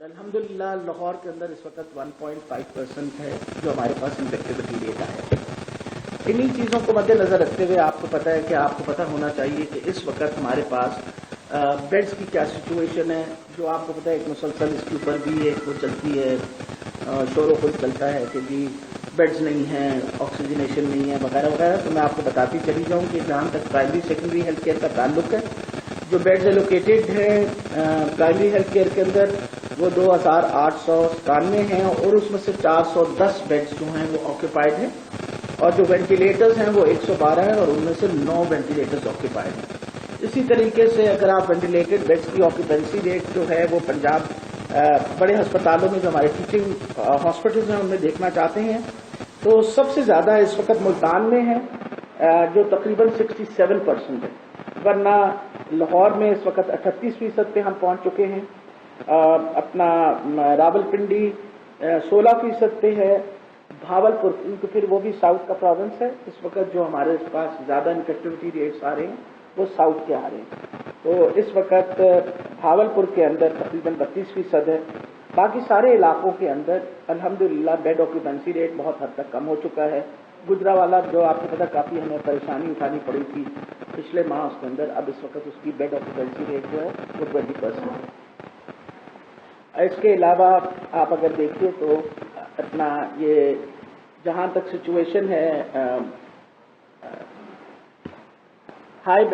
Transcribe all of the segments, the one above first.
अल्हम्दुलिल्लाह लाहौर के अंदर इस वक्त 1.5% है जो हमारे पास इन्फेक्टिविटी रेट आया है। इन्हीं चीज़ों को मद्देनजर रखते हुए आपको पता है कि आपको पता होना चाहिए कि इस वक्त हमारे पास बेड्स की क्या सिचुएशन है। जो आपको पता है एक मुसलसल इसके ऊपर भी एक वो चलती है, शोर खुल चलता है कि जी बेड्स नहीं हैं, ऑक्सीजनेशन नहीं है वगैरह वगैरह। तो मैं आपको बताती चली जाऊँ कि जहाँ तक प्राइमरी सेकेंडरी हेल्थ केयर का ताल्लुक है, जो बेड्स एलोकेटेड हैं प्राइमरी हेल्थ केयर के अंदर वो 2897 हैं और उसमें से 410 बेड्स जो हैं वो ऑक्यूपाइड हैं और जो वेंटिलेटर्स हैं वो 112 हैं और उनमें से 9 वेंटिलेटर्स ऑक्यूपाइड हैं। इसी तरीके से अगर आप वेंटिलेटेड बेड्स की ऑक्यूपेंसी रेट जो है वो पंजाब बड़े अस्पतालों में जो हमारे टीचिंग हॉस्पिटल्स हैं उनमें देखना चाहते हैं तो सबसे ज्यादा इस वक्त मुल्तान में है जो तकरीबन 67% है, वरना लाहौर में इस वक्त 38% पे हम पहुंच चुके हैं। अपना रावलपिंडी 16% पे है, भावलपुर क्योंकि फिर वो भी साउथ का प्रोविंस है, इस वक्त जो हमारे पास ज्यादा इन्फेक्टिविटी रेट्स आ रहे हैं वो साउथ के आ रहे हैं। तो इस वक्त भावलपुर के अंदर तकरीबन 32% है। बाकी सारे इलाकों के अंदर अल्हम्दुलिल्लाह बेड ऑक्यूपेंसी रेट बहुत हद तक कम हो चुका है। गुजरावाला जो आपको पता काफी हमें परेशानी उठानी पड़ी थी पिछले माह, उसके अंदर अब इस वक्त उसकी बेड ऑक्यूपेंसी रेट जो है वो 20% है। इसके अलावा आप अगर देखिए तो अपना ये जहां तक सिचुएशन है हाई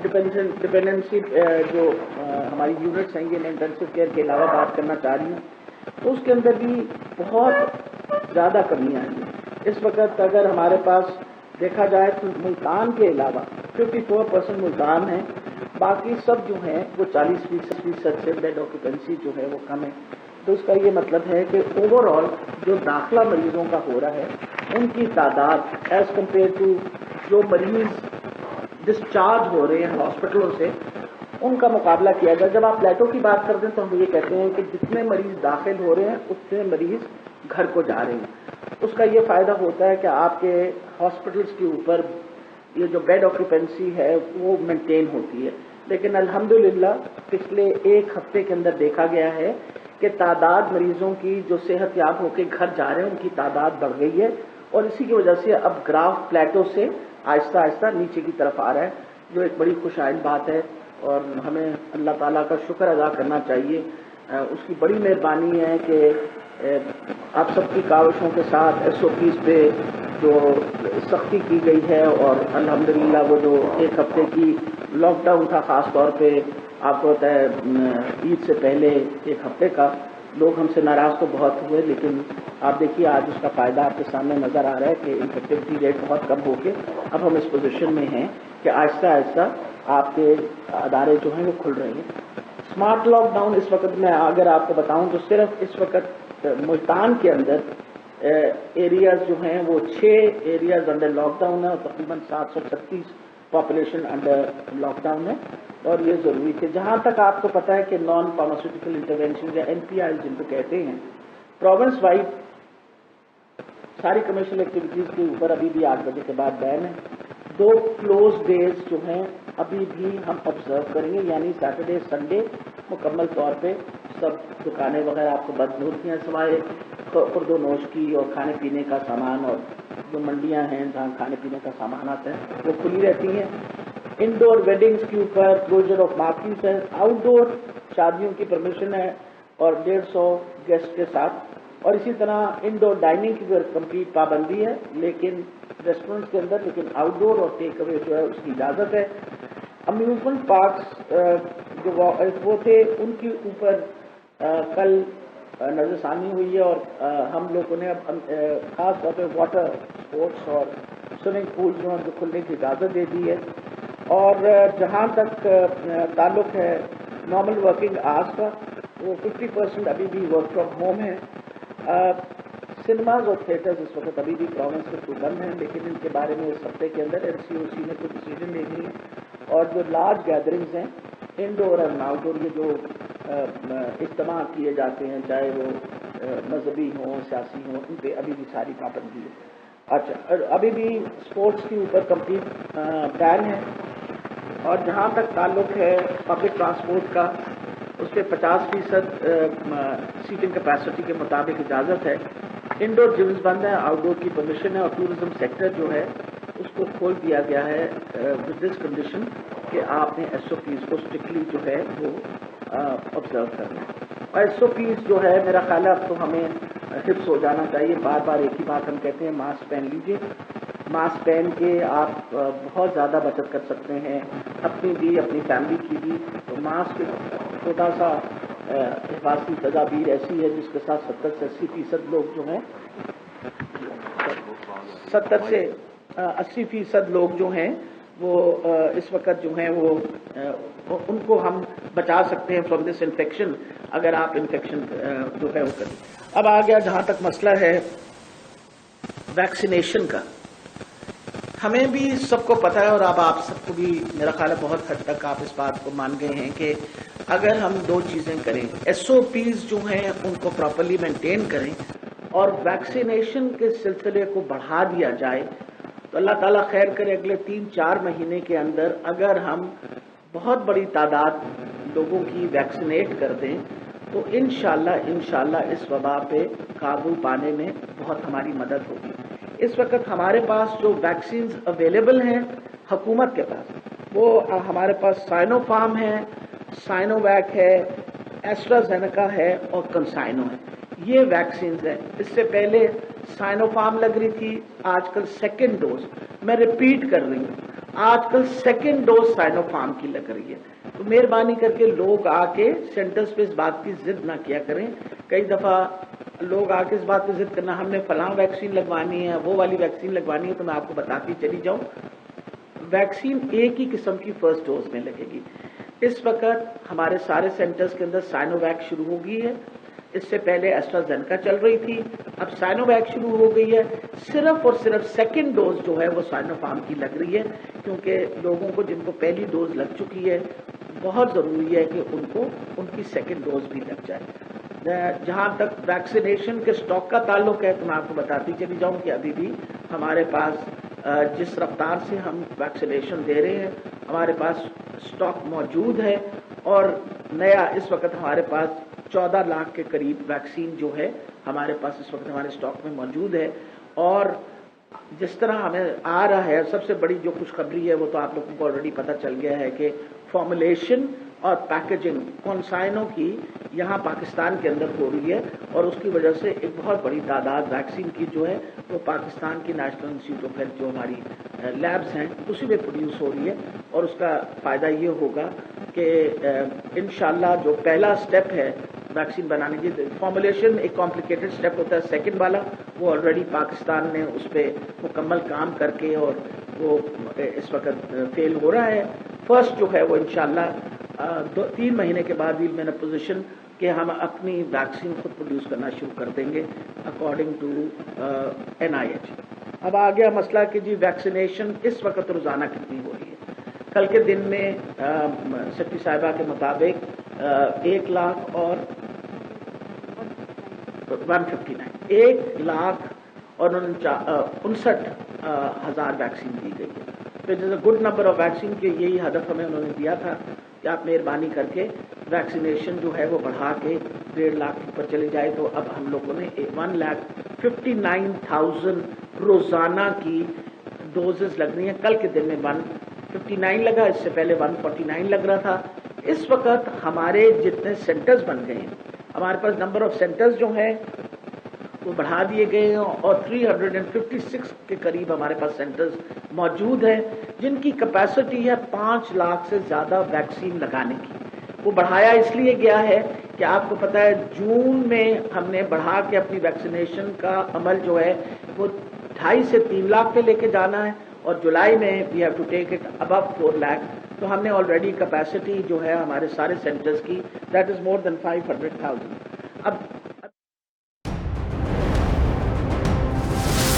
डिपेंडेंसी जो हमारी यूनिट्स हैं, ये मैं इंटेंसिव केयर के अलावा बात करना चाह रही हूँ, तो उसके अंदर भी बहुत ज्यादा कमियां हैं। इस वक्त अगर हमारे पास देखा जाए तो मुल्तान के अलावा 54% मुल्तान है, बाकी सब जो है वो 40% से बेड ऑक्यूपेंसी जो है वो कम है। तो उसका ये मतलब है कि ओवरऑल जो दाखिला मरीजों का हो रहा है उनकी तादाद एज कम्पेयर टू जो मरीज डिस्चार्ज हो रहे हैं हॉस्पिटलों से उनका मुकाबला किया जाए। जब आप प्लेटो की बात करते हैं तो हम ये कहते हैं कि जितने मरीज दाखिल हो रहे हैं उतने मरीज घर को जा रहे हैं। उसका ये फायदा होता है कि आपके हॉस्पिटल्स के ऊपर ये जो बेड ऑक्यूपेंसी है वो मेंटेन होती है। लेकिन अल्हम्दुलिल्लाह पिछले एक हफ्ते के अंदर देखा गया है कि तादाद मरीजों की जो सेहत याब होकर घर जा रहे हैं उनकी तादाद बढ़ गई है और इसी की वजह से अब ग्राफ प्लेटो से आहिस्ता आहिस्ता नीचे की तरफ आ रहा है, जो एक बड़ी खुशहाल बात है और हमें अल्लाह ताला का शुक्र अदा करना चाहिए। उसकी बड़ी मेहरबानी है कि आप सबकी काविशों के साथ SOPs पे जो सख्ती की गई है और अल्हम्दुलिल्लाह वो जो एक हफ्ते की लॉकडाउन था, खास तौर पे आपको पता है ईद से पहले एक हफ्ते का, लोग हमसे नाराज तो बहुत हुए, लेकिन आप देखिए आज उसका फायदा आपके सामने नजर आ रहा है कि इन्फेक्टिविटी रेट बहुत कम होके अब हम इस पोजीशन में हैं कि आहिस्ता आहिस्ता आपके अदारे जो हैं वो खुल रहे हैं। स्मार्ट लॉकडाउन इस वक्त मैं अगर आपको बताऊं तो सिर्फ इस वक्त मुल्तान के अंदर एरियाज जो हैं वो 6 एरियाज अंडर लॉकडाउन है और तकरीबन 736 पॉपुलेशन अंडर लॉकडाउन है। और ये जरूरी थे। जहां तक आपको पता है कि नॉन फार्मास्यूटिकल इंटरवेंशन या NPI जिनको कहते हैं, प्रोविंस वाइड सारी कमर्शियल एक्टिविटीज के ऊपर अभी भी 8 बजे के बाद बैन है। 2 क्लोज डेज जो हैं अभी भी हम ऑब्जर्व करेंगे, यानी सैटरडे संडे मुकम्मल तौर पे सब दुकानें वगैरह आपको बंद होती हैं सिवाय खुर्दोनोश की और खाने पीने का सामान, और जो मंडियां हैं जहाँ खाने पीने का सामान आता है वो खुली रहती हैं। इंडोर वेडिंग्स के ऊपर क्लोजर ऑफ मार्केट्स है, आउटडोर शादियों की परमिशन है और 150 गेस्ट के साथ, और इसी तरह इंडोर डाइनिंग की कंप्लीट पाबंदी है लेकिन रेस्टोरेंट्स के अंदर, लेकिन आउटडोर और टेक अवे जो है उसकी इजाजत है। अम्यूजमेंट पार्क्स जो वो थे उनके ऊपर कल नजरसानी हुई है और हम लोगों ने अब खास तौर पर वाटर स्पोर्ट्स और स्विमिंग पूल जो है खुलने की इजाजत दे दी है। और जहां तक ताल्लुक है नॉर्मल वर्किंग आवर्स का, वो 50% अभी भी वर्क फ्रॉम होम है। सिनेमाज और थिएटर्स इस वक्त अभी भी प्रोविंस के थ्रू बंद हैं, लेकिन इनके बारे में इस हफ्ते के अंदर NCOC ने कुछ डिसीजन ले ली है। और जो लार्ज गैदरिंग्स हैं इंडोर और आउटडोर, ये जो इज्तिमा किए जाते हैं चाहे वो मजहबी हों सियासी हों, इन पर अभी भी सारी पाबंदी है। अच्छा, अभी भी स्पोर्ट्स के ऊपर कंप्लीट बैन है। और जहां तक ताल्लुक है पब्लिक ट्रांसपोर्ट का, اس پہ 50% سیٹنگ کیپیسٹی کے مطابق اجازت ہے. انڈور جمز بند ہے, آؤٹ ڈور کی پرمیشن ہے, اور ٹورزم سیکٹر جو ہے اس کو کھول دیا گیا ہے ود دس کنڈیشن کہ آپ نے SOPs کو اسٹرکٹلی جو ہے وہ آبزرو کرنا ہے. اور SOPs جو ہے میرا خیال ہے اب تو ہمیں حفظ ہو جانا چاہیے. بار بار ایک ہی بات ہم کہتے ہیں, ماسک پہن لیجیے. ماسک پہن کے آپ بہت زیادہ بچت کر سکتے ہیں, اپنی بھی اپنی فیملی کی بھی. تو ماسک چھوٹا سا حفاظتی تدابیر ایسی ہے جس کے ساتھ 70 سے 80% لوگ جو ہیں 70 سے 80% لوگ جو ہیں وہ اس وقت جو ہیں وہ ان کو ہم بچا سکتے ہیں فرام دس انفیکشن اگر آپ انفیکشن جو ہے وہ کریں. اب آ گیا جہاں تک مسئلہ ہے ویکسینیشن کا. ہمیں بھی سب کو پتہ ہے, اور اب آپ سب کو بھی میرا خیال ہے بہت حد تک آپ اس بات کو مان گئے ہیں کہ اگر ہم دو چیزیں کریں, SOPs جو ہیں ان کو پراپرلی مینٹین کریں اور ویکسینیشن کے سلسلے کو بڑھا دیا جائے, تو اللہ تعالیٰ خیر کرے اگلے 3-4 مہینے کے اندر اگر ہم بہت بڑی تعداد لوگوں کی ویکسینیٹ کر دیں تو انشاءاللہ اس وبا پہ قابو پانے میں بہت ہماری مدد ہوگی. اس وقت ہمارے پاس جو ویکسینز اویلیبل ہیں حکومت کے پاس, وہ ہمارے پاس سائنو فارم ہے, سائنو ویک ہے, ایسٹرازینیکا ہے اور کنسائنو ہے. یہ ویکسینز ہیں. اس سے پہلے سائنو فارم لگ رہی تھی, آج کل سیکنڈ ڈوز, میں ریپیٹ کر رہی ہوں, آج کل سیکنڈ ڈوز سائنو فارم کی لگ رہی ہے. تو مہربانی کر کے لوگ آ کے سینٹرز پہ اس بات کی ضد نہ کیا کریں. کئی دفعہ لوگ آ کے اس بات پہ ضد کرنا ہم نے فلاں ویکسین لگوانی ہے, وہ والی ویکسین لگوانی ہے, تو میں آپ کو بتاتی چلی جاؤں ویکسین ایک ہی قسم کی فرسٹ ڈوز میں لگے گی. اس وقت ہمارے سارے سینٹرز کے اندر سائنو ویک شروع ہو گئی ہے. اس سے پہلے ایسٹرازینیکا چل رہی تھی, اب سائنو ویک شروع ہو گئی ہے. صرف اور صرف سیکنڈ ڈوز جو ہے وہ سائنو فارم کی لگ رہی ہے, کیونکہ لوگوں کو جن کو پہلی ڈوز لگ چکی ہے بہت ضروری ہے کہ ان کو ان کی سیکنڈ ڈوز بھی لگ جائے. جہاں تک ویکسینیشن کے سٹاک کا تعلق ہے تو میں آپ کو بتاتی چلی جاؤں کہ ابھی بھی ہمارے پاس جس رفتار سے ہم ویکسینیشن دے رہے ہیں ہمارے پاس سٹاک موجود ہے, اور نیا اس وقت ہمارے پاس 14 لاکھ کے قریب ویکسین جو ہے ہمارے پاس اس وقت ہمارے سٹاک میں موجود ہے. اور جس طرح ہمیں آ رہا ہے, سب سے بڑی جو خوشخبری ہے وہ تو آپ لوگوں کو آلریڈی پتہ چل گیا ہے کہ فارمولیشن اور پیکیجنگ کنسائنوں کی یہاں پاکستان کے اندر ہو رہی ہے, اور اس کی وجہ سے ایک بہت بڑی تعداد ویکسین کی جو ہے وہ پاکستان کی نیشنل انسٹیٹیوٹ آف ہیلتھ جو ہماری لیبز ہیں اسی میں پروڈیوس ہو رہی ہے. اور اس کا فائدہ یہ ہوگا کہ انشاءاللہ جو پہلا سٹیپ ہے ویکسین بنانے کی, فارمولیشن ایک کمپلیکیٹڈ سٹیپ ہوتا ہے, سیکنڈ والا وہ آلریڈی پاکستان نے اس پہ مکمل کام کر کے اور وہ اس وقت فیل ہو رہا ہے. فرسٹ جو ہے وہ انشاءاللہ 2-3 مہینے کے بعد ویل مین اے پوزیشن کہ ہم اپنی ویکسین خود پروڈیوس کرنا شروع کر دیں گے اکارڈنگ ٹو NIH. اب آ گیا مسئلہ کہ جی ویکسینیشن اس وقت روزانہ کتنی ہو رہی ہے. کل کے دن میں سیکرٹری صاحبہ کے مطابق 1 لاکھ اور 1,59,000 اور 59,000 ویکسین دی گئی ہے. تو it is a good number of vaccine کہ یہی ہدف ہمیں انہوں نے دیا تھا کہ آپ مہربانی کر کے ویکسینیشن جو ہے وہ بڑھا کے 1.5 لاکھ پر چلے جائے. تو اب ہم لوگوں نے 1,59,000 روزانہ کی ڈوزز لگ رہی ہیں. کل کے دن میں 159 لگا, اس سے پہلے 149 لگ رہا تھا. اس وقت ہمارے جتنے سینٹرز بن گئے ہیں, ہمارے پاس نمبر آف سینٹرز جو ہیں وہ بڑھا دیے گئے ہیں, اور 356 کے قریب ہمارے پاس سینٹرز موجود ہیں جن کی کیپیسٹی ہے 5 لاکھ سے زیادہ ویکسین لگانے کی. وہ بڑھایا اس لیے گیا ہے کہ آپ کو پتہ ہے جون میں ہم نے بڑھا کے اپنی ویکسینیشن کا عمل جو ہے وہ 2.5 سے 3 لاکھ پہ لے کے جانا ہے, اور جولائی میں we have to take it above 4 lakh. تو ہم نے آلریڈی کیپیسٹی جو ہے ہمارے سارے سینٹرز کی دیٹ از مور دین 500,000. اب